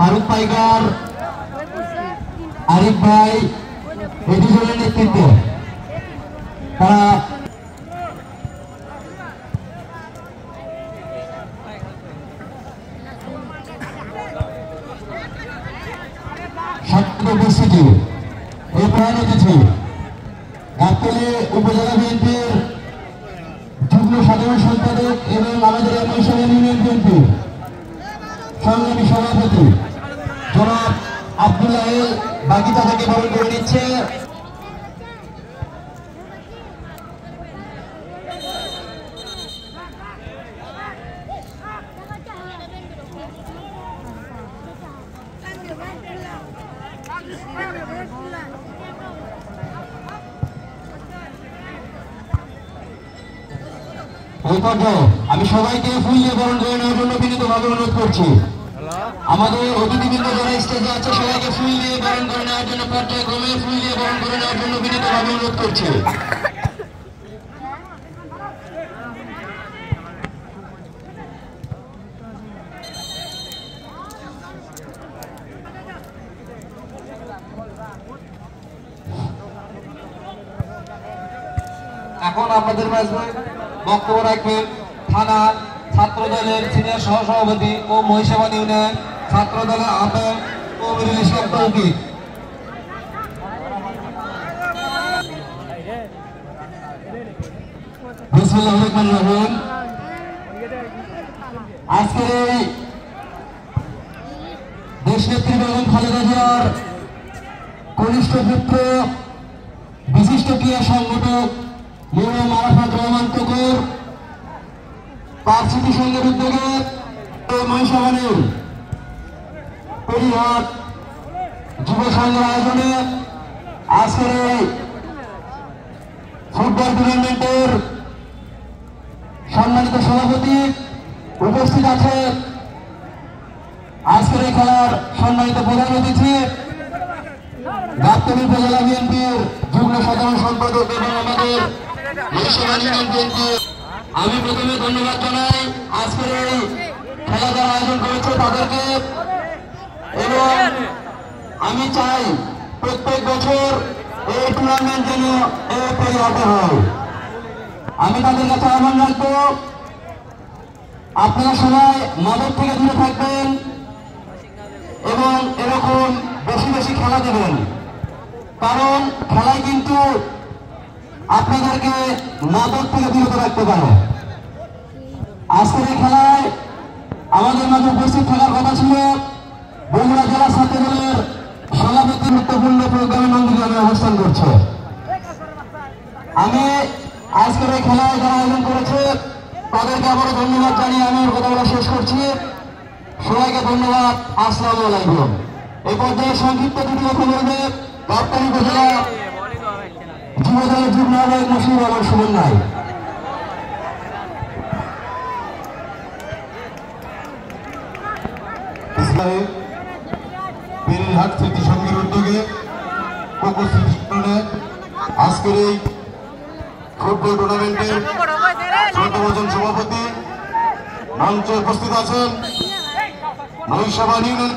ফারুক পাইকার, আরিফ ভাই এই দুজনের নেতৃত্বে তারা উপস্থিতি এই প্রধান অতিথি গাবতলী উপজেলা বিএনপির যুগ্ম সাধারণ সম্পাদক এবং আমাদের মহিষাদল ইউনিয়ন বিএনপির সংগ্রামী সভাপতি জনাব আব্দুল্লাহ বাকি তাদেরকে বরণ করে নিচ্ছে। আমি সবাইকে ফুল দিয়ে বরণ করে নেওয়ার জন্য বিনীতভাবে অনুরোধ করছি। আমাদের অতিথিবৃন্দ যারা স্টেজে আছে সবাইকে ফুল দিয়ে বরণ করে নেওয়ার জন্য, পর্যায়ক্রমে ফুল দিয়ে বরণ করে নেওয়ার জন্য বিনীতভাবে অনুরোধ করছি। এখন আপনাদের মাঝে বক্তব্য রাখবেন থানা ছাত্র দলের সিনিয়র সহসভাপতি ও মহিষাবাদ ইউনিয়ন ছাত্র দলের আহ্বায়ক ও মিরুল ইসলাম তৌকির। বিসমিল্লাহির রহমানির রহিম। আজকের এই দেশনেত্রী বেগম খালেদা জিয়ার কনিষ্ঠ পুত্র বিশিষ্ট ক্রীড়া সংগঠক মৌলানা আরাফাত রহমান টুকুর তার স্মৃতিসংঘের উদ্যোগে মহিষাবাদের পরিহাট যুব সংঘের আয়োজনে আজকের এই ফুটবল টুর্নামেন্টের সম্মানিত সভাপতি উপস্থিত আছে। আজকের এই খেলার সম্মানিত প্রধান অতিথি গাবতলী উপজেলা বিএনপির যুগ্ম সাধারণ সম্পাদক এবং আমাদের মহিষাবাদ ইউনিয়ন বিএনপি। আমি প্রথমে ধন্যবাদ জানাই আজকের এই খেলা যারা আয়োজন করেছে তাদেরকে, এবং আমি চাই প্রত্যেক বছর এই টুর্নামেন্ট যেন এই পরিহাটে হয়। আমি তাদের কাছে আহ্বান রাখবো আপনারা সবাই মাদক থেকে দূরে থাকবেন এবং এরকম বেশি বেশি খেলা দেবেন, কারণ খেলায় কিন্তু আপনাদেরকে মাদক থেকে বিরত রাখতে পারে। আজকের এই খেলায় আমাদের মাঝে উপস্থিত থাকার কথা ছিল বগুড়া জেলা ছাত্র দলের সভাপতি গুরুত্বপূর্ণ প্রোগ্রামে নন্দীগ্রামে অবস্থান করছে। আমি আজকের এই খেলায় যারা আয়োজন করেছে তাদেরকে আবারও ধন্যবাদ জানিয়ে আমি কথা বলা শেষ করছি। সবাইকে ধন্যবাদ। আসসালামু আলাইকুম। এই পর্যায়ে সংক্ষিপ্ত দুটি কথা বলবে গাবতলী উপজেলা যুবদলের যুগ্ম আহ্বায়ক মুশিউর রহমান সুমন রায়। পেরিহাট স্মৃতি সংঘের উদ্যোগে আজকের এই ফুটবল টুর্নামেন্টের ১৪জন সভাপতি মঞ্চে উপস্থিত আছেন মহিষাবাদ ইউনিয়ন